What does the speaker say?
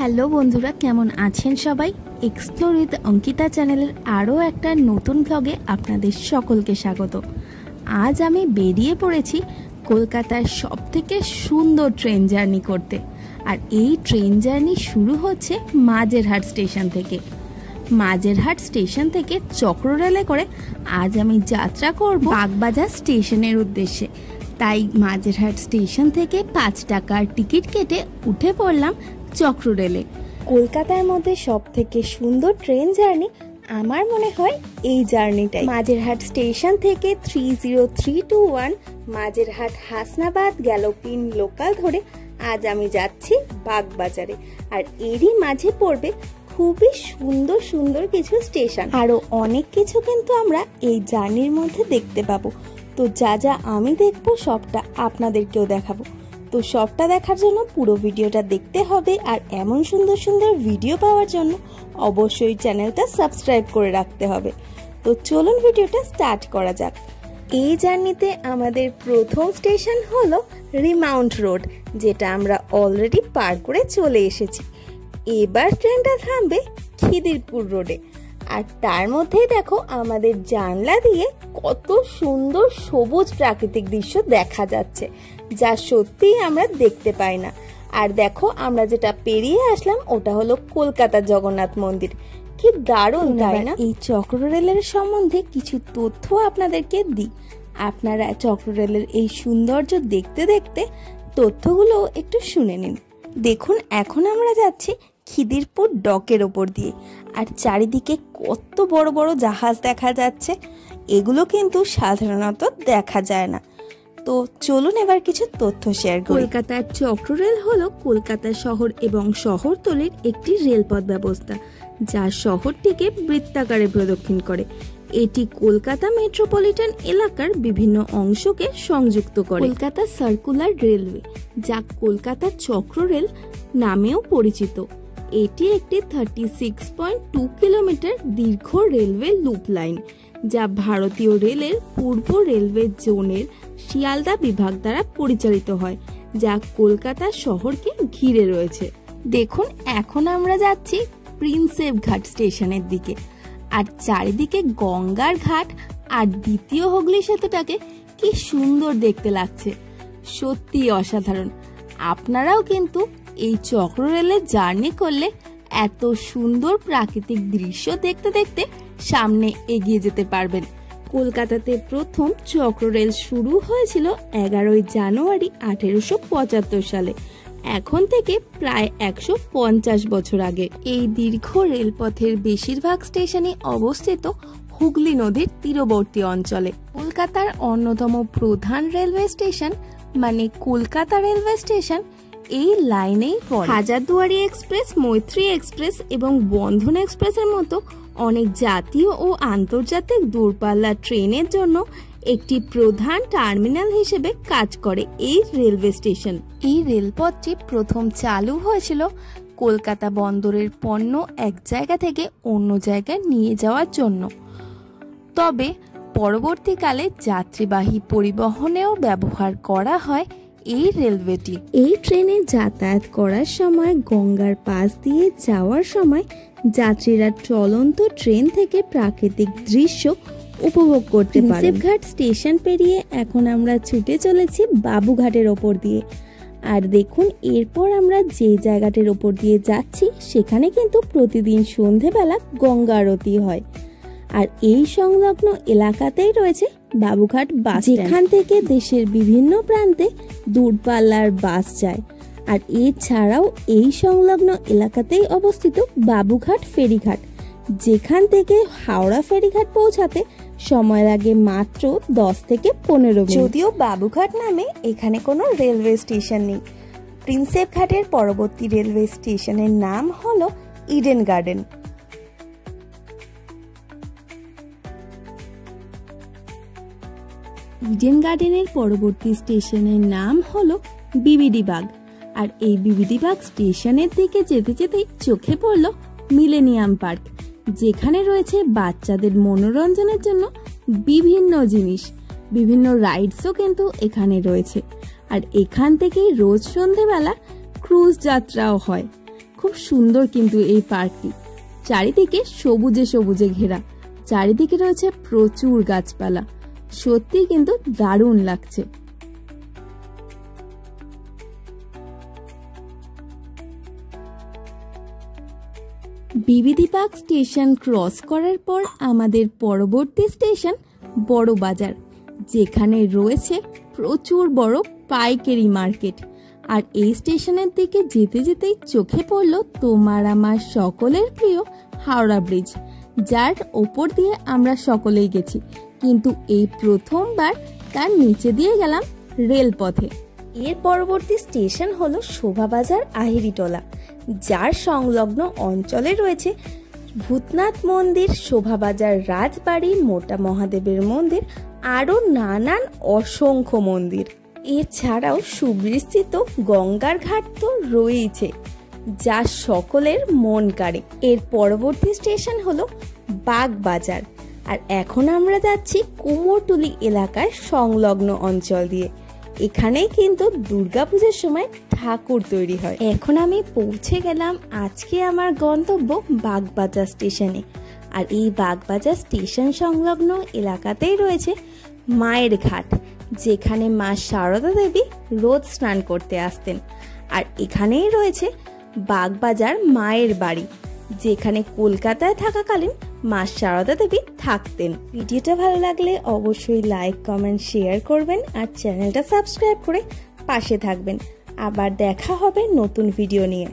Hello বন্ধুরা, কেমন আছেন সবাই? এক্সপ্লোর উইথ অঙ্কিতা চ্যানেলের আরও একটা নতুন ভ্লগে আপনাদের সকলকে স্বাগত। আজ আমি বেরিয়ে পড়েছি কলকাতার সবথেকে সুন্দর ট্রেন জার্নি করতে। আর এই ট্রেন জার্নি শুরু হচ্ছে মাঝেরহাট স্টেশন থেকে। মাঝেরহাট স্টেশন থেকে চক্ররেলে করে আজ আমি যাত্রা করব বাগবাজার স্টেশনের উদ্দেশ্যে। তাই মাঝেরহাট স্টেশন থেকে 5 টাকার টিকিট কেটে উঠে পড়লাম চক্ররেলে। কলকাতার মধ্যে সব থেকে সুন্দর ট্রেন জার্নি আমার মনে হয় এই জার্নিটাই। মাঝেরহাট স্টেশন থেকে 30321 মাঝেরহাট হাসনাবাদ গ্যালোপিন লোকাল ধরে আজ আমি যাচ্ছি বাগবাজারে। আর এরই মাঝে পড়বে খুবই সুন্দর সুন্দর কিছু স্টেশন, আরো অনেক কিছু কিন্তু আমরা এই জার্নির মধ্যে দেখতে পাবো। তো যা যা আমি দেখবো সবটা আপনাদেরকেও দেখাবো। তো সবটা দেখার জন্য পুরো ভিডিওটা দেখতে হবে। আর এমন সুন্দর সুন্দর ভিডিও পাওয়ার জন্য অবশ্যই চ্যানেলটা সাবস্ক্রাইব করে রাখতে হবে। তো চলুন ভিডিওটা স্টার্ট করা যাক। এই জার্নিতে আমাদের প্রথম স্টেশন হলো রিমাউন্ট রোড, যেটা আমরা অলরেডি পার করে চলে এসেছি। এবার ট্রেনটা থামবে খিদিরপুর রোডে। আর তার মধ্যেই দেখো আমাদের জানলা দিয়ে কত সুন্দর সবুজ প্রাকৃতিক দৃশ্য দেখা যাচ্ছে, যা সত্যিই আমরা দেখতে পাই না। আর দেখো আমরা যেটা পেরিয়ে আসলাম ওটা হলো কলকাতা জগন্নাথ মন্দির। কি দারুণ, তাই না? এই চক্ররেলের সম্বন্ধে কিছু তথ্য আপনাদেরকে দিই। আপনারা চক্ররেলের এই সৌন্দর্য দেখতে দেখতে তথ্যগুলো একটু শুনে নিন। দেখুন, এখন আমরা যাচ্ছি খিদিরপুর ডকের ওপর দিয়ে। আর চারিদিকে কত বড় বড় জাহাজ দেখা যাচ্ছে, এগুলো কিন্তু সাধারণত দেখা যায় না। তো চলুন এবার কিছু তথ্য শেয়ার করি। কলকাতার চক্ররেল হলো কলকাতা শহর এবং শহরতলির একটি রেলপথ ব্যবস্থা, যা শহরটিকে বৃত্তাকারে প্রদক্ষিণ করে। এটি কলকাতা মেট্রোপলিটন এলাকার বিভিন্ন অংশকে সংযুক্ত করে। কলকাতা সার্কুলার রেলওয়ে, যা কলকাতা চক্ররেল নামেও পরিচিত, এটি একটি 36.2 কিলোমিটার দীর্ঘ রেলওয়ে লুপ লাইন, যা ভারতীয় রেলের পূর্ব রেলওয়ে জোনের শিয়ালদা বিভাগ দ্বারা পরিচালিত হয়, যা কলকাতা শহরকে ঘিরে রয়েছে। দেখুন, এখন আমরা যাচ্ছি প্রিন্সেপ ঘাট স্টেশনের দিকে। আর চারিদিকে গঙ্গার ঘাট আর দ্বিতীয় হুগলি সেতুটাকে কি সুন্দর দেখতে লাগছে, সত্যি অসাধারণ। আপনারাও কিন্তু এই চক্ররেলে জার্নি করলে এত সুন্দর প্রাকৃতিক দৃশ্য দেখতে দেখতে সামনে এগিয়ে যেতে পারবেন। কলকাতাতে প্রথম চক্ররেল শুরু হয়েছিল 11 জানুয়ারি 1875 সালে, এখন থেকে প্রায় 150 বছর আগে। এই দীর্ঘ রেলপথের বেশিরভাগ স্টেশনই অবস্থিত হুগলি নদীর তীরবর্তী অঞ্চলে। কলকাতার অন্যতম প্রধান রেলওয়ে স্টেশন মানে কলকাতা রেলওয়ে স্টেশন এই লাইনেই পড়ে। হাজারদুয়ারি এক্সপ্রেস, মৈত্রী এক্সপ্রেস এবং বন্ধন এক্সপ্রেসের মতো অনেক জাতীয় ও আন্তর্জাতিক দূরপাল্লার ট্রেনের জন্য একটি প্রধান টার্মিনাল হিসেবে কাজ করে এই রেলওয়ে স্টেশন। এই রেলপথটি প্রথম চালু হয়েছিল কলকাতা বন্দরের পণ্য এক জায়গা থেকে অন্য জায়গায় নিয়ে যাওয়ার জন্য, তবে পরবর্তীকালে যাত্রীবাহী পরিবহনেও ব্যবহার করা হয় এই রেলওয়েটি। এই ট্রেনে যাতায়াত করার সময় গঙ্গার পাশ দিয়ে যাওয়ার সময় যাত্রীরা চলন্ত ট্রেন থেকে প্রাকৃতিক দৃশ্য উপভোগ করতে পারে। প্রিন্সেপ ঘাট স্টেশন পেরিয়ে এখন আমরা ছুটে চলেছি বাবুঘাটের ওপর দিয়ে। আর দেখুন, এরপর আমরা যে জায়গাটির ওপর দিয়ে যাচ্ছি সেখানে কিন্তু প্রতিদিন সন্ধেবেলা গঙ্গা আরতি হয়। আর এই সংলগ্ন এলাকাতেই রয়েছে বাবুঘাট বাস, যেখান থেকে দেশের বিভিন্ন প্রান্তে দূরপাল্লার বাস যায়। আর এছাড়াও এই সংলগ্ন এলাকাতেই অবস্থিত বাবুঘাট ফেরিঘাট, যেখান থেকে হাওড়া ফেরিঘাট পৌঁছাতে সময় লাগে মাত্র 10 থেকে 15 মিনিট। যদিও বাবুঘাট নামে এখানে কোনো রেলওয়ে স্টেশন নেই। প্রিন্সেপ ঘাটের পরবর্তী রেলওয়ে স্টেশনের নাম হলো ইডেন গার্ডেন। ইডেন গার্ডেনের পরবর্তী স্টেশনের নাম হলো বিবিডি বাগ। আর এই বিবিডি বাগ স্টেশনের দিকে যেতে যেতেই চোখে পড়লো মিলেনিয়াম পার্ক, যেখানে রয়েছে বাচ্চাদের মনোরঞ্জনের জন্য বিভিন্ন জিনিস, বিভিন্ন রাইডসও কিন্তু এখানে রয়েছে। আর এখান থেকেই রোজ সন্ধেবেলা ক্রুজ যাত্রাও হয়। খুব সুন্দর কিন্তু এই পার্কটি, চারিদিকে সবুজে সবুজে ঘেরা, চারিদিকে রয়েছে প্রচুর গাছপালা, সত্যি কিন্তু দারুণ লাগছে। বিবিধি পার্ক স্টেশন ক্রস করার পর আমাদের পরবর্তী স্টেশন বড় বাজার, যেখানে রয়েছে প্রচুর বড় পাইকারি মার্কেট। আর এই স্টেশনের দিকে যেতে যেতেই চোখে পড়ল তোমার আমার সকলের প্রিয় হাওড়া ব্রিজ, যার ওপর দিয়ে আমরা সকলেই গেছি, কিন্তু এই প্রথমবার তার নিচে দিয়ে গেলাম রেলপথে। এর পরবর্তী স্টেশন হলো শোভাবাজার আহিরিটোলা, যার সংলগ্ন অঞ্চলে রয়েছে ভূতনাথ মন্দির, শোভাবাজার রাজবাড়ি, মোটা মহাদেবের মন্দির, আরও নানান অসংখ্য মন্দির। এছাড়াও সুবিস্তৃত গঙ্গার ঘাট তো রয়েছে, যা সকলের মন কাড়ে। এর পরবর্তী স্টেশন হলো বাগবাজার। আর এখন আমরা যাচ্ছি কুমোরটুলি এলাকার সংলগ্ন অঞ্চল দিয়ে। এখানেই কিন্তু দুর্গাপূজার সময় ঠাকুর তৈরি হয়। এখন আমি পৌঁছে গেলাম আজকে আমার গন্তব্য বাগবাজার স্টেশনে। আর এই বাগবাজার স্টেশন সংলগ্ন এলাকাতেই রয়েছে মায়ের ঘাট, যেখানে মা সারদা দেবী রোজ স্নান করতে আসতেন। আর এখানেই রয়েছে বাগবাজার মায়ের বাড়ি, যেখানে কলকাতায় থাকাকালীন মা সারদা দেবী থাকতেন। ভিডিওটা ভালো লাগলে অবশ্যই লাইক, কমেন্ট, শেয়ার করবেন আর চ্যানেলটা সাবস্ক্রাইব করে পাশে থাকবেন। আবার দেখা হবে নতুন ভিডিও নিয়ে।